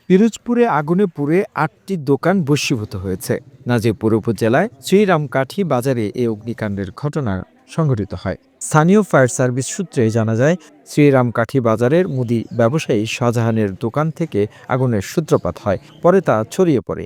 পিরোজপুরে আগুনে পুড়ে ৮টি দোকান ভস্মীভূত হয়েছে। নাজিরপুর উপজেলায় শ্রীরামকাঠি বাজারে এই অগ্নিকাণ্ডের ঘটনা সংঘটিত হয়। স্থানীয় ফায়ার সার্ভিস সূত্রে জানা যায়, শ্রীরামকাঠি বাজারের মুদি ব্যবসায়ী শাহজাহানের দোকান থেকে আগুনের সূত্রপাত হয়, পরে তা ছড়িয়ে পড়ে।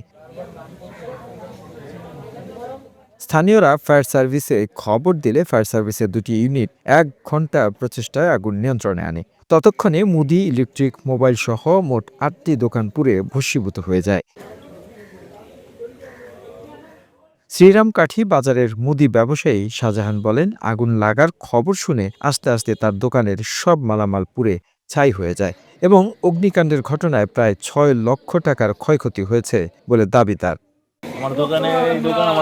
স্থানীয়রা ফায়ার সার্ভিসে খবর দিলে ফায়ার সার্ভিসের ২টি ইউনিট ১ ঘণ্টা প্রচেষ্টায় আগুন নিয়ন্ত্রণে আনে। ততক্ষণে মুদি, ইলেকট্রিক, মোবাইল সহ মোট ৮টি দোকান পুড়ে ভস্মীভূত হয়ে যায়। শ্রীরামকাঠি বাজারের মুদি ব্যবসায়ী শাহজাহান বলেন, আগুন লাগার খবর শুনে আস্তে আস্তে তার দোকানের সব মালামাল পুড়ে ছাই হয়ে যায় এবং অগ্নিকাণ্ডের ঘটনায় প্রায় ৬ লক্ষ টাকার ক্ষয়ক্ষতি হয়েছে বলে দাবি তার। আমার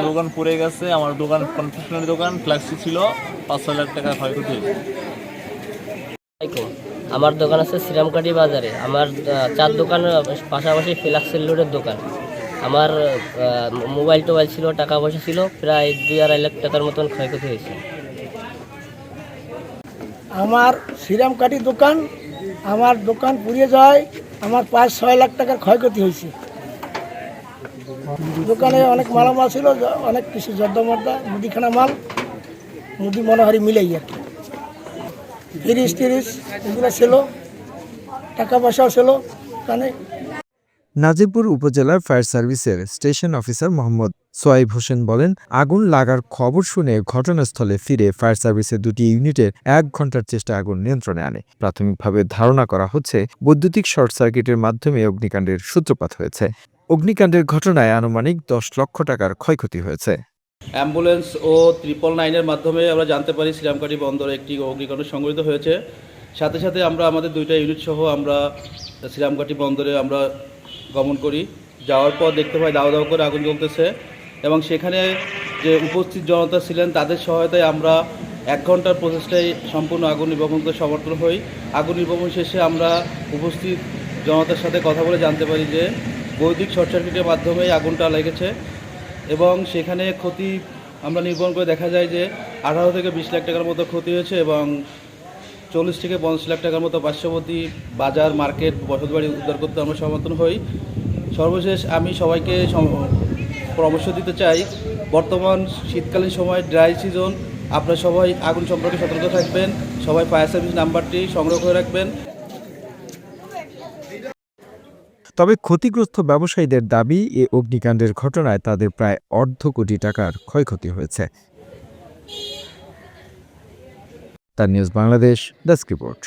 দোকান পুড়ে গেছে। আমার দোকান কনফেকশনারি দোকান, ফ্ল্যাক্সি ছিল, ৫-৬ লাখ টাকা ক্ষয়ক্ষতি হয়েছে। আমার দোকান আছে শ্রীরামকাঠি বাজারে। আমার ৪ দোকানের পাশাপাশি ফ্ল্যাক্সি লোডের দোকান। আমার মোবাইল টোবাইল ছিল, টাকা পয়সা ছিল, প্রায় ২-২.৫ লাখ টাকার মতন ক্ষয়ক্ষতি হয়েছে। আমার শ্রীরামকাঠি দোকান, আমার দোকান পুড়িয়ে যায়, আমার ৫-৬ লাখ টাকার ক্ষয়ক্ষতি হয়েছে। দোকানে অনেক মালামাল ছিল, অনেক কিছু জর্দামর্দা, মুদিখানা মাল, মুদি মনোহারি মিলেই আর কি, ফ্রিজ টিরিজ এগুলো ছিল, টাকা পয়সাও ছিল ওখানে। নাজিরপুর উপজেলার ফায়ার সার্ভিসের স্টেশন অফিসার মোহাম্মদ সোয়াইব হোসেন বলেন, আগুন লাগার খবর শুনে ঘটনাস্থলে ফিরে ফায়ার সার্ভিসের ২টি ইউনিটের ১ ঘণ্টার চেষ্টা আগুন নিয়ন্ত্রণে আনে। প্রাথমিকভাবে ধারণা করা হচ্ছে বৈদ্যুতিক শর্ট সার্কিটের মাধ্যমে অগ্নিকাণ্ডের সূত্রপাত হয়েছে। অগ্নিকাণ্ডের ঘটনায় আনুমানিক ১০ লক্ষ টাকার ক্ষয়ক্ষতি হয়েছে। অ্যাম্বুলেন্স ও 999-এর মাধ্যমে আমরা জানতে পারি শ্রীরামকাঠি বন্দরে একটি অগ্নিকাণ্ড সংঘটিত হয়েছে। সাথে সাথে আমরা আমাদের 2টা ইউনিট সহ আমরা শ্রীরামকাঠি বন্দরে আমরা গমন করি। যাওয়ার পর দেখতে পাই দাও দাও করে আগুন জ্বলতেছে এবং সেখানে যে উপস্থিত জনতা ছিলেন তাদের সহায়তায় আমরা 1 ঘন্টার প্রচেষ্টায় সম্পূর্ণ আগুন নির্বাপন করে সমর্থন হই। আগুন নির্বাপন শেষে আমরা উপস্থিত জনতার সাথে কথা বলে জানতে পারি যে বৈদ্যুতিক শর্ট সার্কিটের মাধ্যমে আগুনটা লেগেছে এবং সেখানে ক্ষতি আমরা নির্বাপন করে দেখা যায় যে 18 থেকে 20 লাখ টাকার মতো ক্ষতি হয়েছে এবং 40 থেকে 50 লাখ টাকার মতো পার্শ্ববর্তী বাজার, মার্কেট, বসতবাড়ি উদ্ধার করতে আমরা সমর্থন হই। সর্বশেষ আমি সবাইকে পরামর্শ দিতে চাই, বর্তমান শীতকালীন সময় ড্রাই সিজন, আপনারা সবাই আগুন সম্পর্কে সতর্ক থাকবেন, সবাই ফায়ার সার্ভিস নাম্বারটি সংগ্রহ করে রাখবেন। তবে ক্ষতিগ্রস্ত ব্যবসায়ীদের দাবি, এ অগ্নিকাণ্ডের ঘটনায় তাদের প্রায় অর্ধ কোটি টাকার ক্ষয়ক্ষতি হয়েছে। তার নিউজ বাংলাদেশ ডেস্ক রিপোর্ট।